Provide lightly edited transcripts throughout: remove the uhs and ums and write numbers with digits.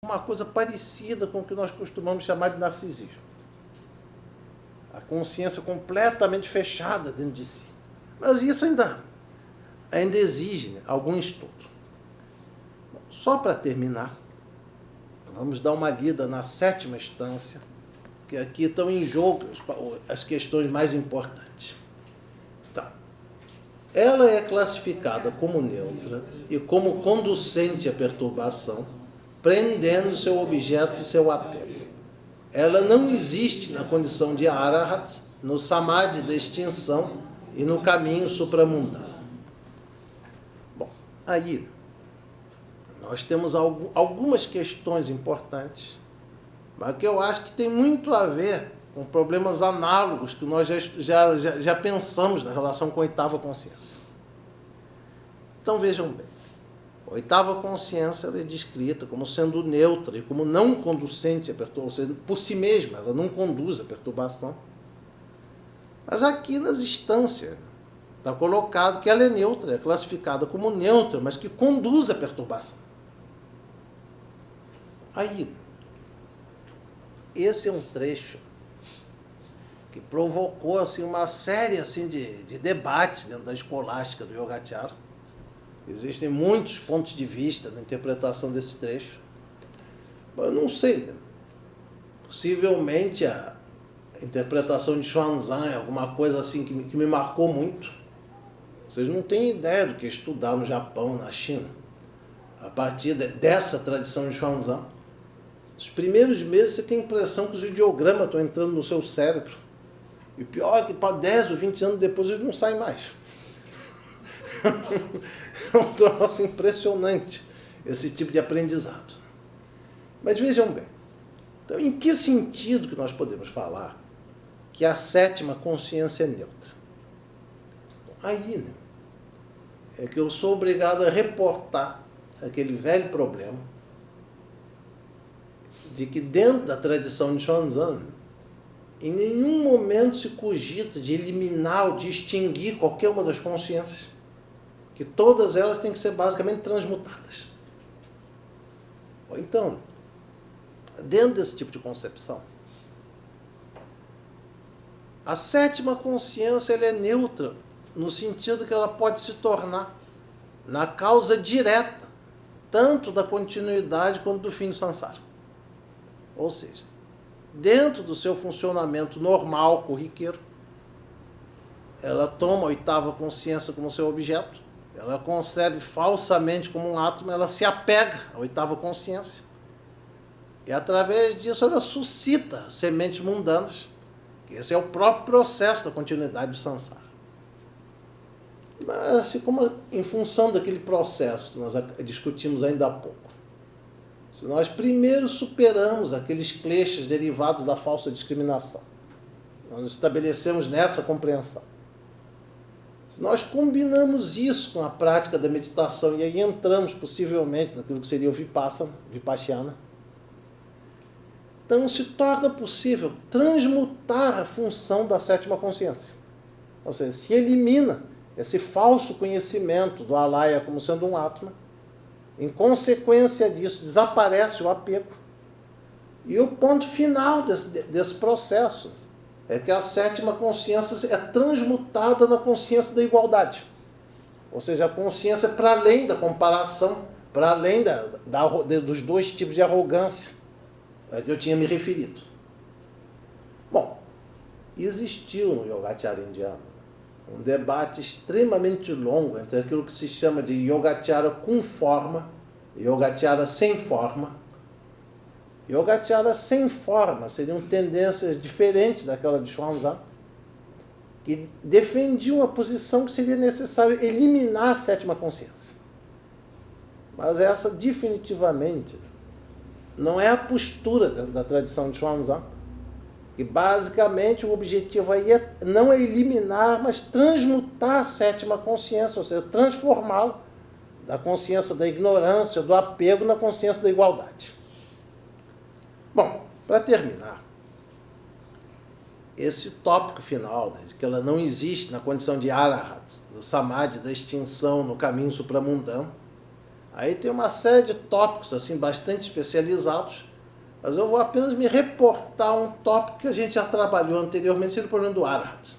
uma coisa parecida com o que nós costumamos chamar de narcisismo. A consciência completamente fechada dentro de si. Mas isso ainda exige, né, algum estudo. Bom, só para terminar, vamos dar uma lida na 7ª instância, que aqui estão em jogo as questões mais importantes. Tá. Ela é classificada como neutra e como conducente à perturbação, prendendo seu objeto de seu apego. Ela não existe na condição de Arahat, no Samadhi da extinção e no caminho supramundano. Bom, aí nós temos algumas questões importantes, mas que eu acho que tem muito a ver com problemas análogos que nós já pensamos na relação com a 8ª consciência. Então vejam bem, a 8ª consciência ela é descrita como sendo neutra e como não conducente à perturbação, ou seja, por si mesma, ela não conduz à perturbação. Mas aqui nas instâncias está colocado que ela é neutra, é classificada como neutra, mas que conduz à perturbação. Aí, esse é um trecho que provocou assim, uma série assim, de debates dentro da escolástica do Yogacara. Existem muitos pontos de vista na interpretação desse trecho. Mas eu não sei, né? Possivelmente a interpretação de Xuanzang é alguma coisa assim que me marcou muito. Vocês não têm ideia do que é estudar no Japão, na China. A partir dessa tradição de Xuanzang, os primeiros meses você tem a impressão que os ideogramas estão entrando no seu cérebro. E o pior é que para 10 ou 20 anos depois eles não saem mais. É um troço impressionante esse tipo de aprendizado. Mas vejam bem, então, em que sentido que nós podemos falar que a 7ª consciência é neutra? Aí, né, é que eu sou obrigado a reportar aquele velho problema de que dentro da tradição de Xuanzang, em nenhum momento se cogita de eliminar ou de extinguir qualquer uma das consciências, que todas elas têm que ser basicamente transmutadas. Então, dentro desse tipo de concepção, a 7ª consciência ela é neutra, no sentido que ela pode se tornar na causa direta, tanto da continuidade quanto do fim do samsara. Ou seja, dentro do seu funcionamento normal, corriqueiro, ela toma a 8ª consciência como seu objeto, ela concebe falsamente como um átomo, ela se apega à 8ª consciência. E através disso ela suscita sementes mundanas, que esse é o próprio processo da continuidade do samsara. Mas assim como em função daquele processo que nós discutimos ainda há pouco, se nós primeiro superamos aqueles kleshas derivados da falsa discriminação, nós estabelecemos nessa compreensão. Se nós combinamos isso com a prática da meditação, e aí entramos possivelmente naquilo que seria o Vipassana, então se torna possível transmutar a função da 7ª consciência. Ou seja, se elimina esse falso conhecimento do alaya como sendo um atma, em consequência disso desaparece o apego, e o ponto final desse processo é que a 7ª consciência é transmutada na consciência da igualdade. Ou seja, a consciência para além da comparação, para além dos dois tipos de arrogância a que eu tinha me referido. Bom, existiu no Yogacara indiano um debate extremamente longo entre aquilo que se chama de Yogacara com forma e Yogacara sem forma. Yogacara sem forma seriam tendências diferentes daquela de Xuanzang, que defendiam a posição que seria necessário eliminar a 7ª consciência. Mas essa definitivamente não é a postura da tradição de Xuanzang, que basicamente o objetivo aí não é eliminar, mas transmutar a 7ª consciência, ou seja, transformá-la da consciência da ignorância, do apego, na consciência da igualdade. Bom, para terminar, esse tópico final, né, de que ela não existe na condição de Arahat, do Samadhi, da extinção no caminho supramundano, Aí tem uma série de tópicos assim bastante especializados, mas eu vou apenas me reportar a um tópico que a gente já trabalhou anteriormente, seria o problema do Arahat.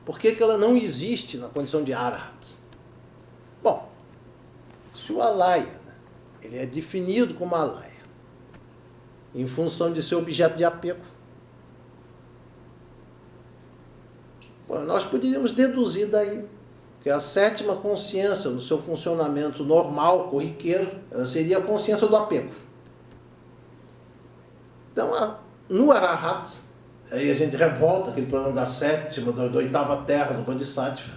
Por que ela não existe na condição de Arahat? Bom, se o Alaya, ele é definido como Alaya, em função de ser objeto de apego, bom, nós poderíamos deduzir daí que a sétima consciência, no seu funcionamento normal, corriqueiro, ela seria a consciência do apego. Então, no Arahat, aí a gente revolta aquele problema da sétima, da oitava terra, do Bodhisattva.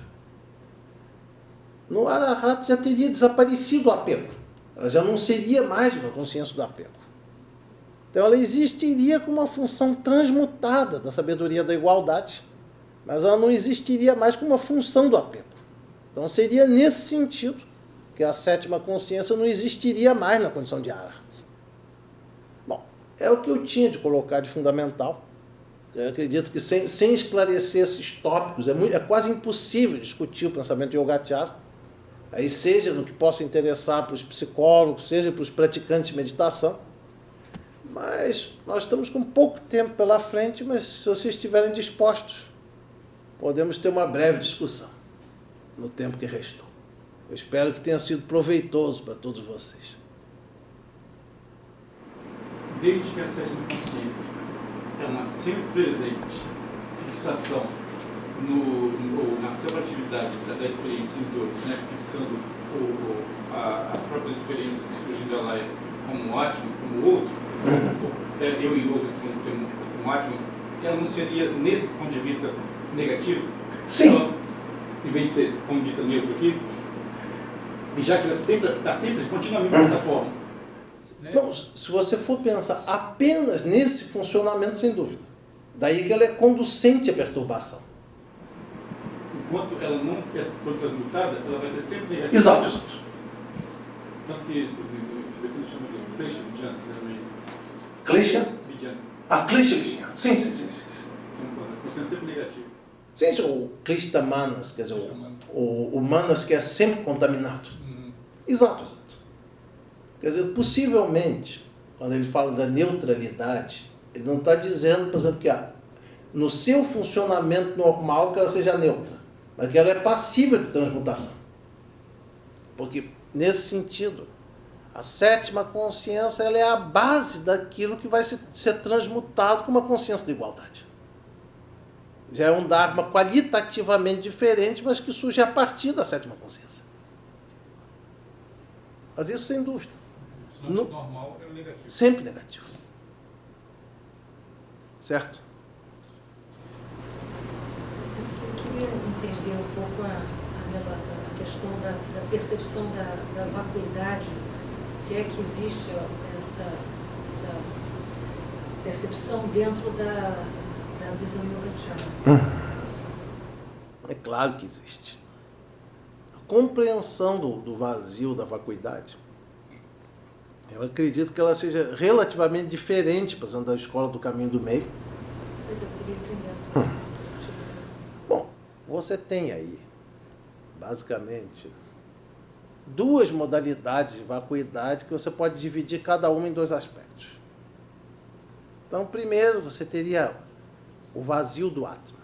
No Arahat já teria desaparecido o apego. Ela já não seria mais uma consciência do apego. Então ela existiria com uma função transmutada da sabedoria da igualdade, mas ela não existiria mais com uma função do apego. Então seria nesse sentido que a sétima consciência não existiria mais na condição de Arahat. Bom, é o que eu tinha de colocar de fundamental. Eu acredito que sem esclarecer esses tópicos, é quase impossível discutir o pensamento Yogacara, aí seja no que possa interessar para os psicólogos, seja para os praticantes de meditação. Mas nós estamos com pouco tempo pela frente, mas se vocês estiverem dispostos, podemos ter uma breve discussão no tempo que restou. Eu espero que tenha sido proveitoso para todos vocês. Desde que a sétima consciência é uma sempre presente fixação na separatividade da experiência em dor, né, fixando a própria experiência surgindo da Alaya como ótimo, como outro, eu e outro como ótimo, ela não seria, nesse ponto de vista negativo? Sim. Ela, em vez de ser, como dita neutro aqui, já que ela está sempre continuamente dessa forma. Né? Não, se você for pensar apenas nesse funcionamento, sem dúvida. Daí que ela é conducente à perturbação. Enquanto ela não é transmutada, ela vai ser sempre negativa. Exato. Tanto que ele chama de Klesha Vijnana. Klesha? Vijnana. Ah, Klesha Vijnana. Sim. Então, sempre negativo. Sim, o Kleshta Manas, quer dizer, o Manas que é sempre contaminado. Exato. Quer dizer, possivelmente, quando ele fala da neutralidade, ele não está dizendo, por exemplo, que no seu funcionamento normal que ela seja neutra, mas que ela é passível de transmutação. Porque, nesse sentido, a sétima consciência ela é a base daquilo que vai ser transmutado com uma consciência de igualdade. Já é um Dharma qualitativamente diferente, mas que surge a partir da sétima consciência. Mas isso sem dúvida. Normal é o negativo. Sempre negativo. Certo? Eu queria entender um pouco a questão da percepção da vacuidade, se é que existe essa percepção dentro da visão yogacara. É claro que existe. A compreensão do vazio, da vacuidade, eu acredito que ela seja relativamente diferente, por exemplo, da escola do caminho do meio. Mas eu queria entender essa. Bom, você tem aí, basicamente, duas modalidades de vacuidade que você pode dividir cada uma em dois aspectos. Então, primeiro, você teria o vazio do Atma.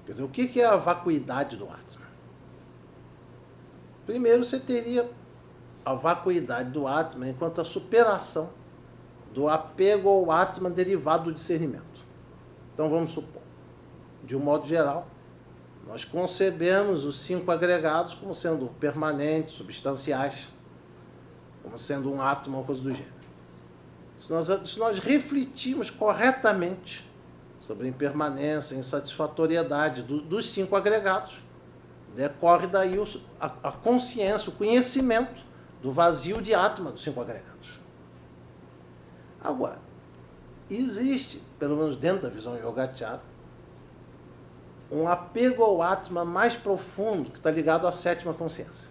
Quer dizer, o que é a vacuidade do Atma? Primeiro, você teria a vacuidade do Atma enquanto a superação do apego ao Atma derivado do discernimento. Então, vamos supor, de um modo geral, nós concebemos os 5 agregados como sendo permanentes, substanciais, como sendo um Atma ou coisa do gênero. Se nós refletirmos corretamente sobre a impermanência, a insatisfatoriedade dos 5 agregados, decorre daí a consciência, o conhecimento do vazio de Atma dos 5 agregados. Agora, existe, pelo menos dentro da visão Yogacara, um apego ao Atma mais profundo que está ligado à sétima consciência.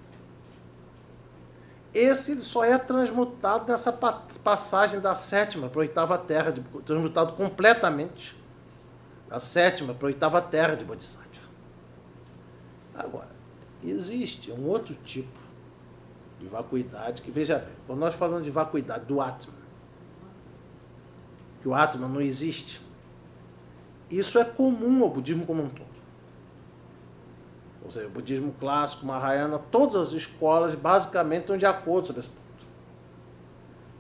Esse ele só é transmutado nessa passagem da sétima para a oitava terra, transmutado completamente da sétima para a oitava terra de Bodhisattva. Agora, existe um outro tipo de vacuidade, que veja bem, quando nós falamos de vacuidade do Atman, que o Atman não existe, isso é comum ao budismo como um todo. Ou seja, o budismo clássico, Mahayana, todas as escolas basicamente estão de acordo sobre esse ponto.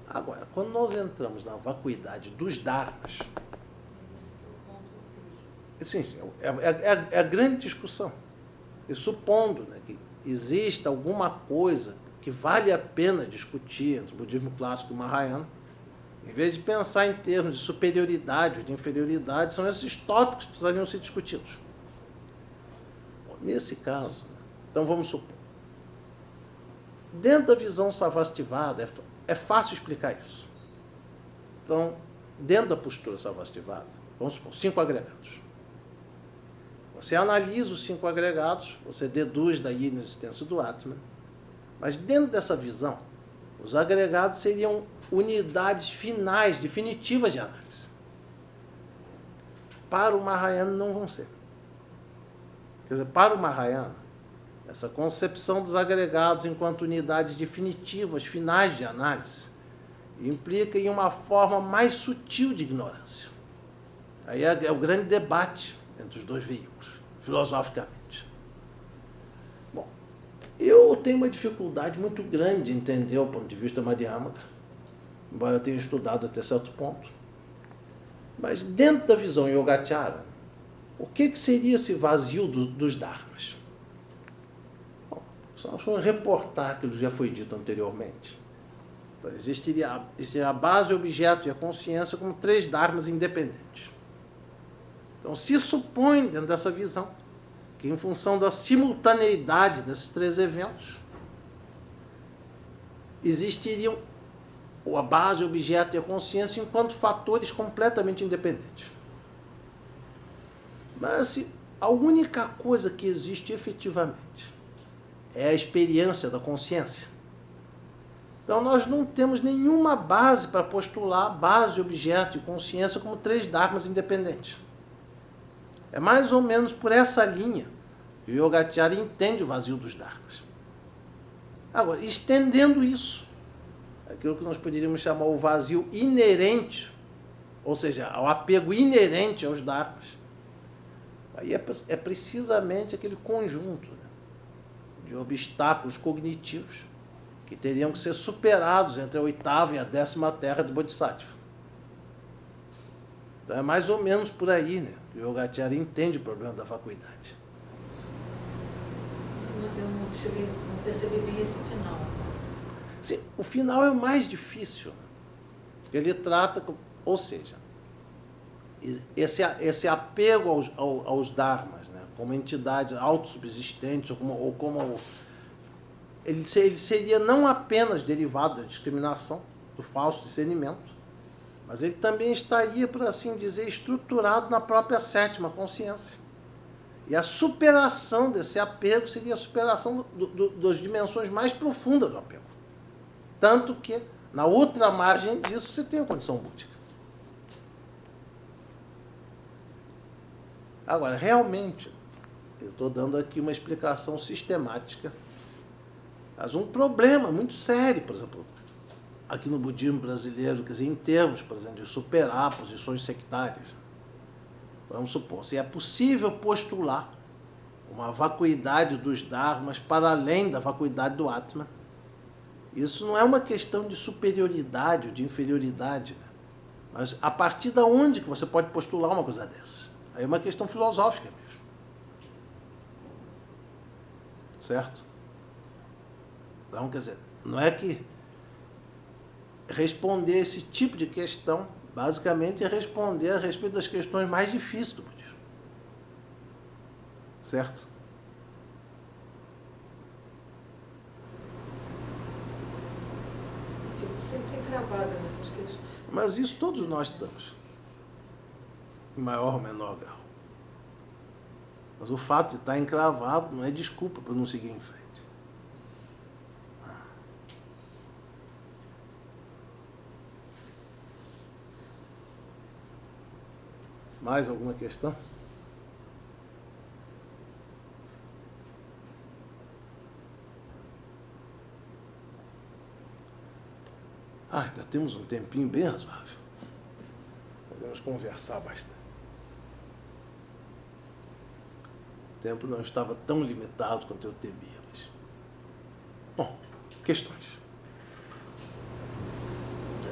Agora, quando nós entramos na vacuidade dos dharmas, sim, é a grande discussão. E supondo, né, que exista alguma coisa que vale a pena discutir entre o budismo clássico e o Mahayana, em vez de pensar em termos de superioridade ou de inferioridade, são esses tópicos que precisariam ser discutidos. Bom, nesse caso, então vamos supor, dentro da visão Sarvastivada, é fácil explicar isso. Então, dentro da postura Sarvastivada, vamos supor, 5 agregados. Você analisa os 5 agregados, você deduz daí a inexistência do Atman, mas dentro dessa visão, os agregados seriam unidades finais, definitivas de análise. Para o Mahayana não vão ser. Quer dizer, para o Mahayana, essa concepção dos agregados enquanto unidades definitivas, finais de análise, implica em uma forma mais sutil de ignorância. Aí é o grande debate entre os dois veículos, filosoficamente. Bom, eu tenho uma dificuldade muito grande de entender o ponto de vista Madhyamaka, embora eu tenha estudado até certo ponto. Mas dentro da visão Yogacara, o que seria esse vazio dos dharmas? Bom, só reportar aquilo que já foi dito anteriormente. Existiria a base, o objeto e a consciência como 3 dharmas independentes. Então, se supõe, dentro dessa visão, que em função da simultaneidade desses 3 eventos, existiriam a base, o objeto e a consciência enquanto fatores completamente independentes. Mas a única coisa que existe efetivamente é a experiência da consciência. Então, nós não temos nenhuma base para postular base, objeto e consciência como 3 dharmas independentes. É mais ou menos por essa linha que o Yogacara entende o vazio dos dharmas. Agora, estendendo isso, aquilo que nós poderíamos chamar o vazio inerente, ou seja, ao apego inerente aos dharmas, aí é precisamente aquele conjunto, né, de obstáculos cognitivos que teriam que ser superados entre a 8ª e a 10ª terra do Bodhisattva. Então é mais ou menos por aí, né, que o Yogacara entende o problema da vacuidade. Eu não percebi bem esse final. Sim, o final é o mais difícil. Ele trata, ou seja, esse apego aos dharmas, né, como entidades autossubsistentes, ou como ele seria não apenas derivado da discriminação, do falso discernimento, mas ele também estaria, por assim dizer, estruturado na própria 7ª consciência. E a superação desse apego seria a superação das dimensões mais profundas do apego. Tanto que, na outra margem disso, você tem a condição búdica. Agora, realmente, eu estou dando aqui uma explicação sistemática, mas um problema muito sério, por exemplo, aqui no budismo brasileiro, quer dizer, em termos, por exemplo, de superar posições sectárias. Vamos supor, se é possível postular uma vacuidade dos dharmas para além da vacuidade do Atman, isso não é uma questão de superioridade ou de inferioridade, né? Mas a partir de onde que você pode postular uma coisa dessa? Aí é uma questão filosófica mesmo. Certo? Então, quer dizer, não é que responder esse tipo de questão, basicamente, é responder a respeito das questões mais difíceis do budismo. Certo? Eu fico sempre encravada nessas questões. Mas isso todos nós estamos, em maior ou menor grau. Mas o fato de estar encravado não é desculpa para não seguir em frente. Mais alguma questão? temos um tempinho bem razoável. Podemos conversar bastante. O tempo não estava tão limitado quanto eu temia. Mas... Bom, questões.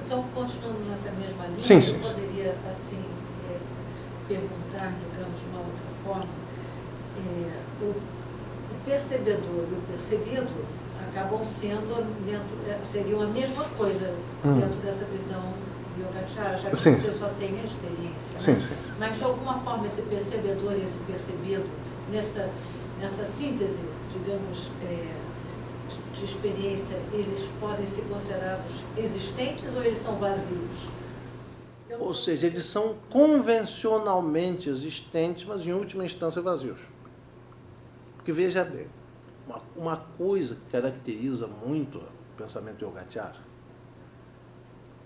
Então, continuando nessa mesma linha, Sim, eu sim. poderia, assim, perguntar, digamos, de uma outra forma, o percebedor e o percebido acabam sendo, seriam a mesma coisa dentro dessa visão Yogacara, já que Sim. você só tem a experiência. Sim, né? sim. Mas, de alguma forma, esse percebedor e esse percebido, nessa síntese, digamos, de experiência, eles podem ser considerados existentes ou eles são vazios? Ou seja, eles são convencionalmente existentes, mas em última instância vazios. Porque veja bem, uma coisa que caracteriza muito o pensamento Yogacara,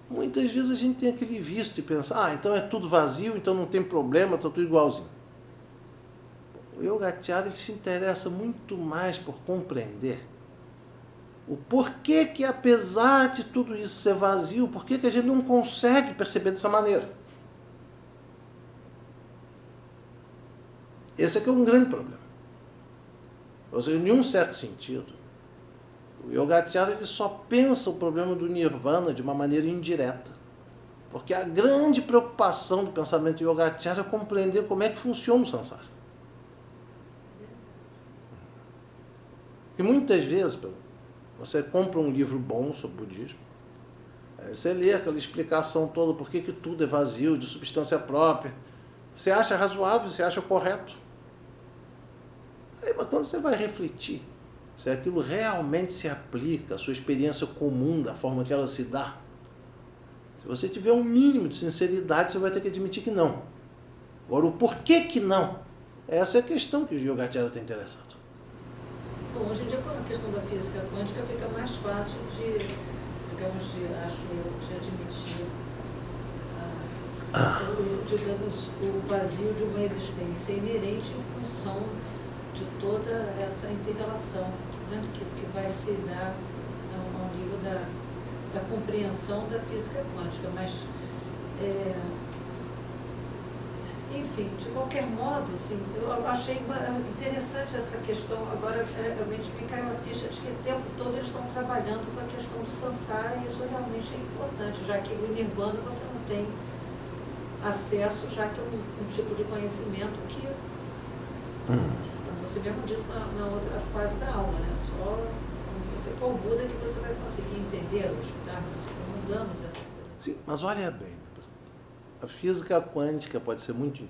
muitas vezes a gente tem aquele vício de pensar, então é tudo vazio, então não tem problema, está tudo igualzinho. O Yogacara ele se interessa muito mais por compreender o porquê que, apesar de tudo isso ser vazio, por que a gente não consegue perceber dessa maneira. Esse é que é um grande problema. Ou seja, em um certo sentido, o Yogacara ele só pensa o problema do Nirvana de uma maneira indireta. Porque a grande preocupação do pensamento Yogacara é compreender como é que funciona o Sansara. E muitas vezes, você compra um livro bom sobre budismo, aí você lê aquela explicação toda, por que tudo é vazio, de substância própria. Você acha razoável, você acha correto. Aí, mas quando você vai refletir se aquilo realmente se aplica à sua experiência comum, da forma que ela se dá, se você tiver um mínimo de sinceridade, você vai ter que admitir que não. Agora, o porquê que não? Essa é a questão que o Yogacara está interessado. Bom, hoje em dia, com a questão da física quântica, fica mais fácil digamos, acho eu, de admitir, digamos, o vazio de uma existência inerente em função de toda essa inter-relação, né, que vai se dar ao nível da compreensão da física quântica. Mas, enfim, de qualquer modo, assim, eu achei interessante essa questão. Agora, realmente me caiu a ficha de que o tempo todo eles estão trabalhando com a questão do Sansara, e isso realmente é importante, já que o Nirvana você não tem acesso, já que é um tipo de conhecimento que, você mesmo disse na outra fase da aula, né? Só quando você for Buda que você vai conseguir entender os dharmas mundanos, essa coisa. Sim, mas olha bem, a física quântica pode ser muito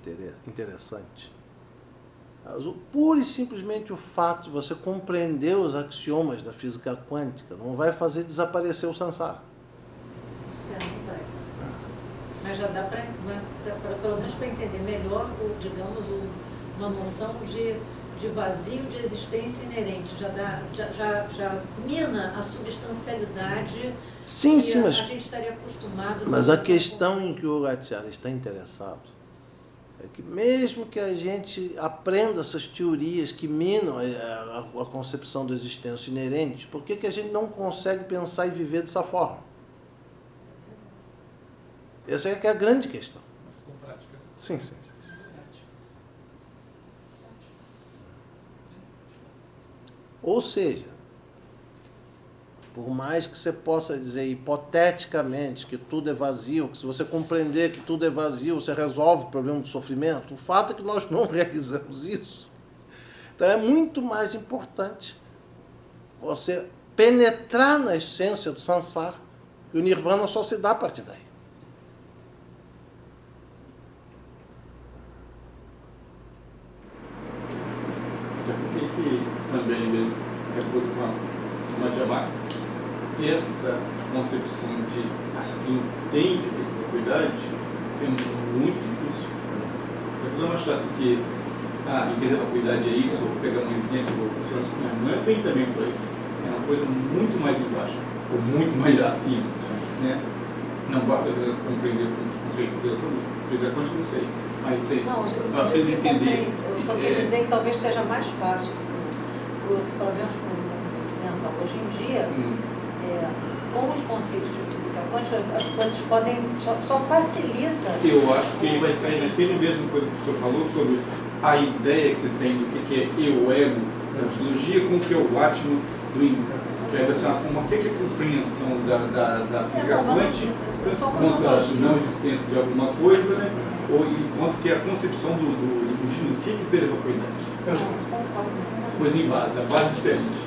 interessante. Pura e simplesmente o fato de você compreender os axiomas da física quântica não vai fazer desaparecer o Sansara. Não vai. Mas já dá para, pelo menos para entender melhor, digamos, uma noção de vazio de existência inerente. Já mina a substancialidade. Sim, sim, mas a gente estaria acostumado. Mas a questão em que o Yogacara está interessado é que mesmo que a gente aprenda essas teorias que minam a concepção da existência inerente, por que a gente não consegue pensar e viver dessa forma? Essa é que é a grande questão. Com prática. Sim, sim. Ou seja, por mais que você possa dizer hipoteticamente que tudo é vazio, que se você compreender que tudo é vazio, você resolve o problema do sofrimento, o fato é que nós não realizamos isso. Então é muito mais importante você penetrar na essência do Sansara, e o Nirvana só se dá a partir daí. Por que também, de acordo com a Madhyamaka, essa concepção de achar que entende o que é propriedade é muito difícil. Se eu não achasse que entender a propriedade é isso, ou pegar um exemplo, não é bem também por aí. É uma coisa muito mais embaixo, ou muito mais acima. Né? Não basta compreender com certeza quanto, não sei. Mas sei, não, só às vezes entender. Eu só quis dizer que talvez seja mais fácil, pelo menos para o ocidental hoje em dia, com os conceitos de física física quântica, as coisas podem, só facilita. Eu acho que ele vai cair naquele mesmo coisa que o senhor falou sobre a ideia que você tem do que é eu, ego, da psicologia, com o que é o Atman do ego. Que é uma pequena compreensão da física quântica quanto à não existência de alguma coisa, né? Ou quanto que é a concepção do budismo, o que seja a vacuidade. Coisa em base, a base é diferente.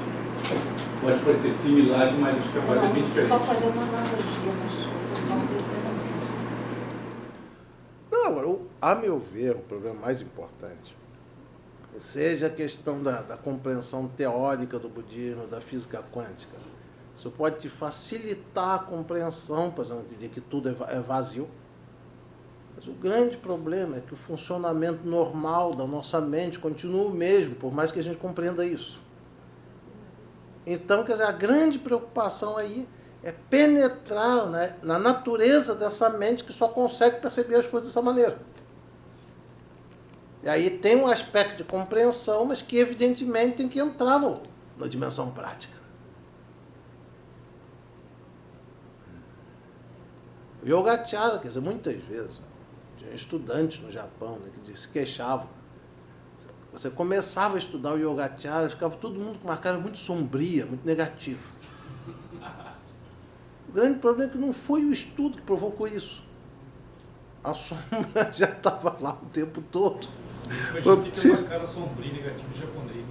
Pode parecer similar, mas acho que a base é bem diferente. Só fazer uma analogia, mas Não, agora, a meu ver, o problema mais importante, seja a questão da compreensão teórica do budismo, da física quântica, isso pode te facilitar a compreensão, por exemplo, de que tudo é vazio. Mas o grande problema é que o funcionamento normal da nossa mente continua o mesmo, por mais que a gente compreenda isso. Então, quer dizer, a grande preocupação aí é penetrar, né, na natureza dessa mente que só consegue perceber as coisas dessa maneira. E aí tem um aspecto de compreensão, mas que evidentemente tem que entrar na dimensão prática. O Yogacara, quer dizer, muitas vezes, tinha estudantes no Japão, né, que se queixavam. Você começava a estudar o Yogacara, ficava todo mundo com uma cara muito sombria, muito negativa. O grande problema é que não foi o estudo que provocou isso. A sombra já estava lá o tempo todo. Mas o que é uma cara sombria e negativa em japonês?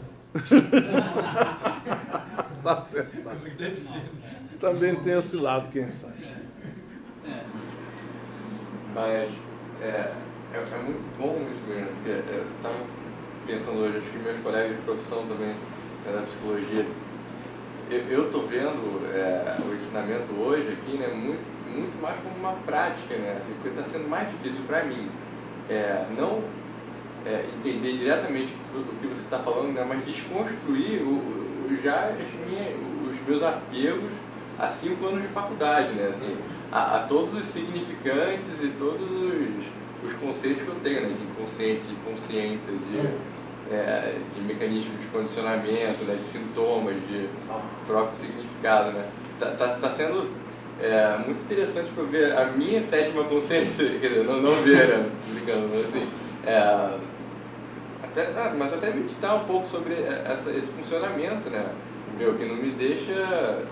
Tá certo, tá certo. Deve ser. Também tem esse lado, quem sabe. Mas é muito bom isso mesmo, porque eu estava pensando hoje, acho que meus colegas de profissão também, da psicologia, eu estou vendo o ensinamento hoje aqui, né, muito mais como uma prática, né, assim, porque está sendo mais difícil para mim, não entender diretamente o que você está falando, né, mas desconstruir os meus apegos a 5 anos de faculdade, né, assim, a todos os significantes e todos os conceitos que eu tenho, né, de inconsciente, de consciência, de mecanismos de condicionamento, né, de sintomas, de próprio significado, né. Tá sendo muito interessante para ver a minha 7ª consciência, quer dizer, não ver, né, digamos assim, mas até meditar um pouco sobre esse funcionamento, né, meu, que não me deixa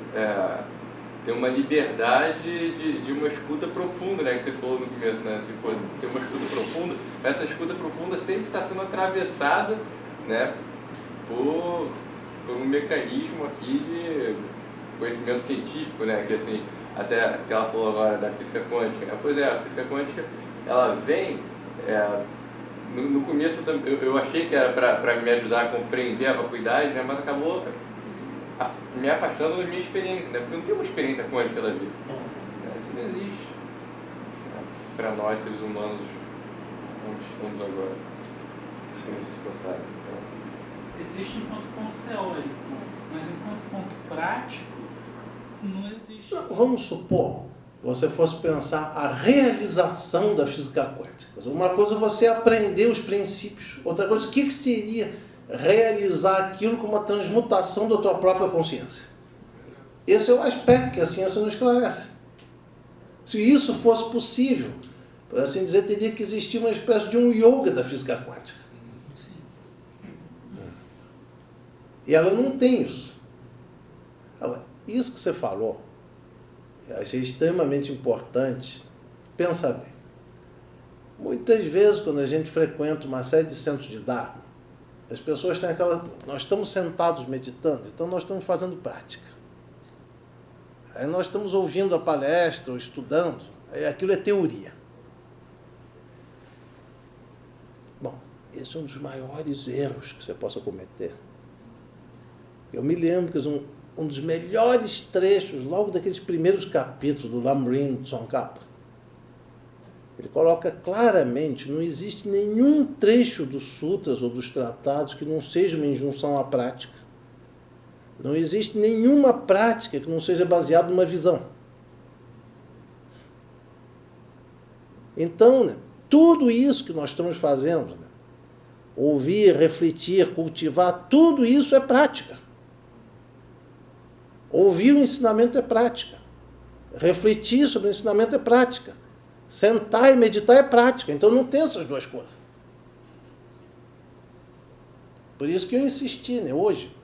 ter uma liberdade de uma escuta profunda, né, que você falou no começo, né, assim, pô, ter uma escuta profunda, mas essa escuta profunda sempre está sendo atravessada, né, por um mecanismo aqui de conhecimento científico, né, que assim, até que ela falou agora da física quântica, né, pois a física quântica, ela vem, no começo eu achei que era para me ajudar a compreender a vacuidade, né, mas acabou me afastando da minha experiência, né? Porque eu não tenho uma experiência quântica da vida. Isso não existe. Para nós, seres humanos, onde estamos agora. Sim, você sabe. Então. Existe enquanto ponto teórico, mas enquanto ponto prático, não existe. Vamos supor que você fosse pensar a realização da física quântica. Uma coisa é você aprender os princípios, outra coisa, o que seria realizar aquilo como uma transmutação da tua própria consciência. Esse é o aspecto que a ciência não esclarece. Se isso fosse possível, por assim dizer, teria que existir uma espécie de um yoga da física quântica. E ela não tem isso. Agora, isso que você falou, eu achei extremamente importante. Pensa bem. Muitas vezes, quando a gente frequenta uma série de centros de Dharma, as pessoas têm nós estamos sentados meditando, então nós estamos fazendo prática. Aí nós estamos ouvindo a palestra ou estudando, aí aquilo é teoria. Bom, esse é um dos maiores erros que você possa cometer. Eu me lembro que um dos melhores trechos, logo daqueles primeiros capítulos do Lamrim Tsongkhapa, ele coloca claramente, não existe nenhum trecho dos sutras ou dos tratados que não seja uma injunção à prática. Não existe nenhuma prática que não seja baseada numa visão. Então, né, tudo isso que nós estamos fazendo, né, ouvir, refletir, cultivar, tudo isso é prática. Ouvir o ensinamento é prática. refletir sobre o ensinamento é prática. Sentar e meditar é prática. Então não tem essas duas coisas. Por isso que eu insisti, né? Hoje,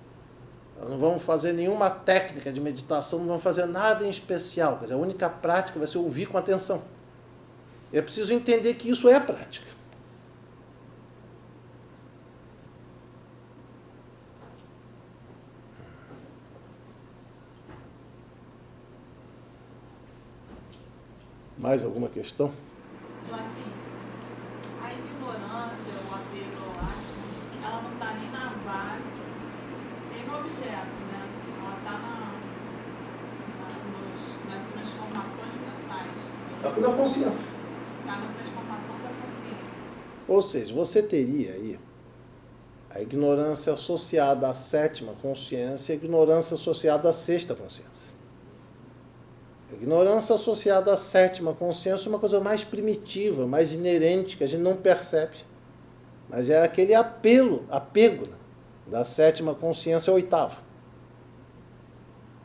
nós não vamos fazer nenhuma técnica de meditação, não vamos fazer nada em especial. Quer dizer, a única prática vai ser ouvir com atenção. É preciso entender que isso é prática. Mais alguma questão? Joaquim, a ignorância, o apego ao acho, ela não está nem na base, nem no objeto, né? Ela está nas transformações mentais. Da consciência. Está na transformação da consciência. Ou seja, você teria aí a ignorância associada à sétima consciência e a ignorância associada à sexta consciência. A ignorância associada à sétima consciência é uma coisa mais primitiva, mais inerente, que a gente não percebe. Mas é aquele apego da sétima consciência à oitava.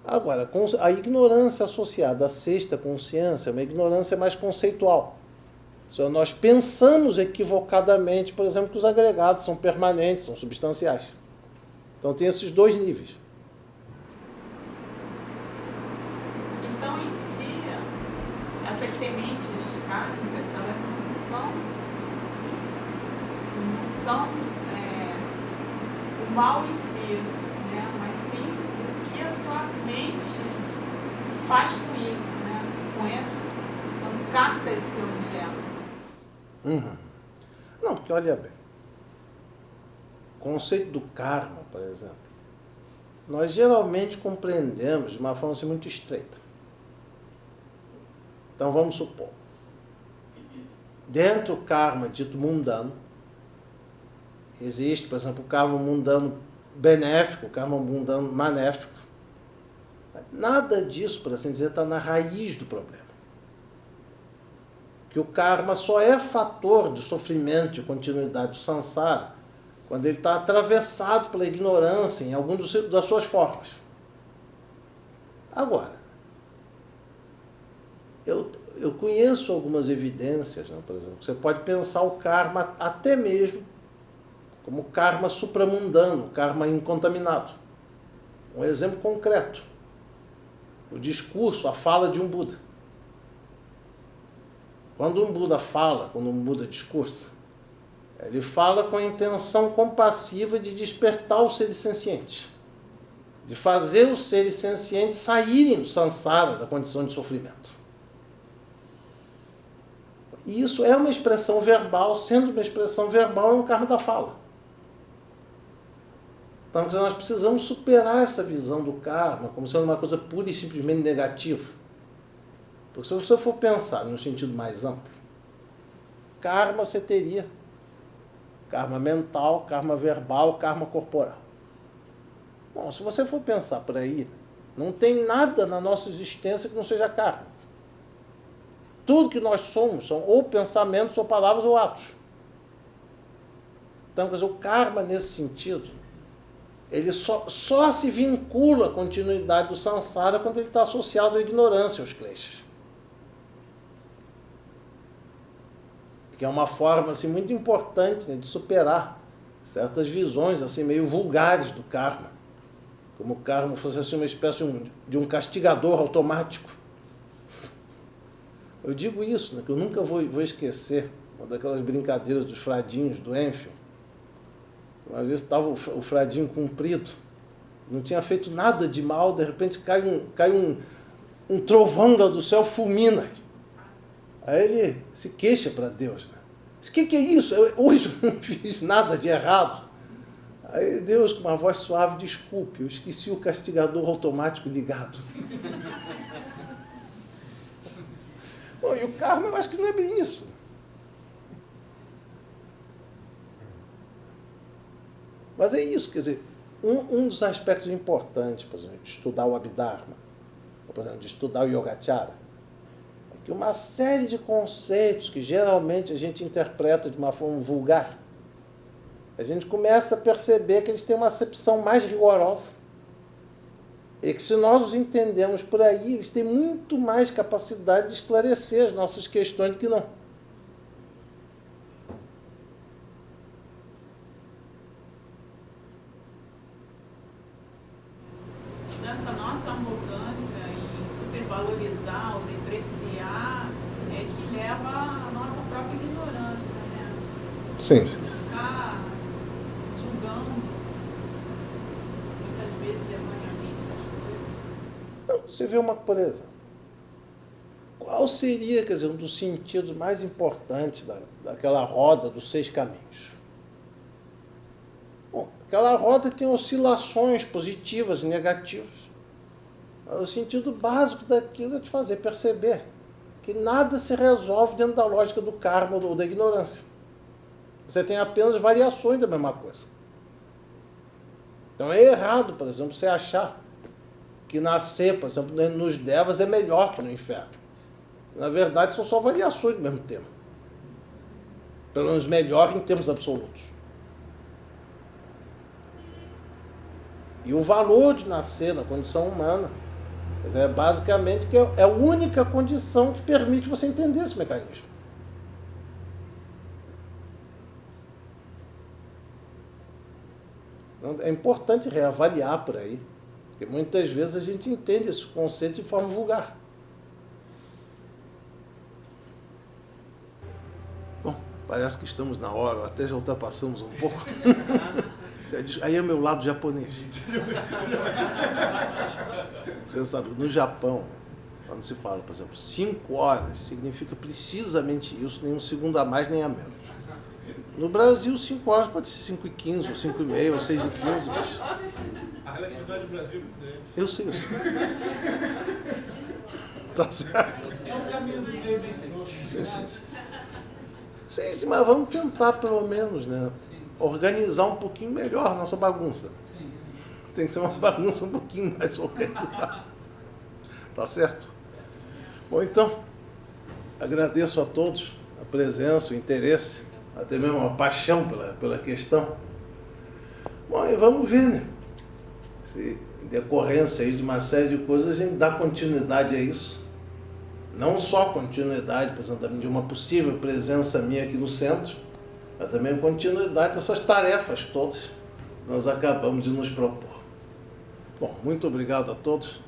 Agora, a ignorância associada à sexta consciência é uma ignorância mais conceitual. Ou seja, nós pensamos equivocadamente, por exemplo, que os agregados são permanentes, são substanciais. Então tem esses dois níveis. Então, em si, essas sementes kármicas, elas não são o mal em si, né? Mas sim o que a sua mente faz com isso, né? Quando capta esse objeto. Não, porque olha bem. O conceito do karma, por exemplo, nós geralmente compreendemos de uma forma assim, muito estreita. Então vamos supor, dentro do karma dito mundano, existe, por exemplo, o karma mundano benéfico, o karma mundano maléfico. Nada disso, por assim dizer, está na raiz do problema. Que o karma só é fator de sofrimento e continuidade do samsara quando ele está atravessado pela ignorância em algum das suas formas. Agora, eu conheço algumas evidências, né, por exemplo, que você pode pensar o karma até mesmo como karma supramundano, karma incontaminado. Um exemplo concreto. O discurso, a fala de um Buda. Quando um Buda fala, quando um Buda discursa, ele fala com a intenção compassiva de despertar os seres sencientes, de fazer os seres sencientes saírem do samsara, da condição de sofrimento. E isso é uma expressão verbal, sendo uma expressão verbal, é um karma da fala. Então nós precisamos superar essa visão do karma como sendo uma coisa pura e simplesmente negativa. Porque se você for pensar no sentido mais amplo, karma você teria karma mental, karma verbal, karma corporal. Bom, se você for pensar por aí, não tem nada na nossa existência que não seja karma. Tudo que nós somos são ou pensamentos, ou palavras, ou atos. Então, quer dizer, o karma, nesse sentido, ele só se vincula à continuidade do samsara quando ele está associado à ignorância, aos kleshas. Que é uma forma assim, muito importante, né, de superar certas visões assim, meio vulgares do karma. Como o karma fosse assim, uma espécie de um castigador automático. Eu digo isso, né, que eu nunca vou esquecer uma daquelas brincadeiras dos fradinhos do Enfield. Uma vez estava o fradinho comprido, não tinha feito nada de mal, de repente cai um trovão lá do céu, fulmina. Aí ele se queixa para Deus. Né? Diz, que é isso? Hoje eu não fiz nada de errado. Aí Deus, com uma voz suave, desculpe, eu esqueci o castigador automático ligado. Bom, e o karma, eu acho que não é bem isso. Mas é isso, quer dizer, um dos aspectos importantes, por exemplo, de estudar o Abhidharma, ou, por exemplo, de estudar o Yogacara, é que uma série de conceitos que geralmente a gente interpreta de uma forma vulgar, a gente começa a perceber que eles têm uma acepção mais rigorosa. E que se nós os entendemos por aí, eles têm muito mais capacidade de esclarecer as nossas questões do que não. Nessa nossa arrogância em supervalorizar ou depreciar é que leva à nossa própria ignorância, né? Sim, sim. Ficar julgando muitas vezes erroneamente as coisas. Então, você vê uma, por exemplo, qual seria, quer dizer, um dos sentidos mais importantes daquela roda dos 6 caminhos? Bom, aquela roda tem oscilações positivas e negativas. O sentido básico daquilo é te fazer perceber que nada se resolve dentro da lógica do karma ou da ignorância. Você tem apenas variações da mesma coisa. Então é errado, por exemplo, você achar que nascer, por exemplo, nos devas é melhor que no inferno. Na verdade, são só variações do mesmo tema. Pelo menos melhor em termos absolutos. E o valor de nascer na condição humana, quer dizer, é basicamente que é a única condição que permite você entender esse mecanismo. Então, é importante reavaliar por aí, porque muitas vezes a gente entende esse conceito de forma vulgar. Bom, parece que estamos na hora, até já ultrapassamos um pouco. Aí é meu lado japonês. Você sabe, no Japão, quando se fala, por exemplo, 5 horas, significa precisamente isso, nem um segundo a mais nem a menos. No Brasil, 5 horas pode ser 5h15, ou 5h30, ou 6h15, mas... A relatividade do Brasil é muito grande. Eu sei. Tá certo? É um caminho do meio bem feito. Sim, mas vamos tentar, pelo menos, né? Organizar um pouquinho melhor a nossa bagunça. Sim. Tem que ser uma bagunça um pouquinho mais organizada. Tá certo? Bom, então, agradeço a todos a presença, o interesse, até mesmo a paixão pela questão. Bom, e vamos ver, né? Se, em decorrência aí de uma série de coisas, a gente dá continuidade a isso. Não só continuidade, por exemplo, de uma possível presença minha aqui no centro, mas também continuidade dessas tarefas todas que nós acabamos de nos propor. Bom, muito obrigado a todos.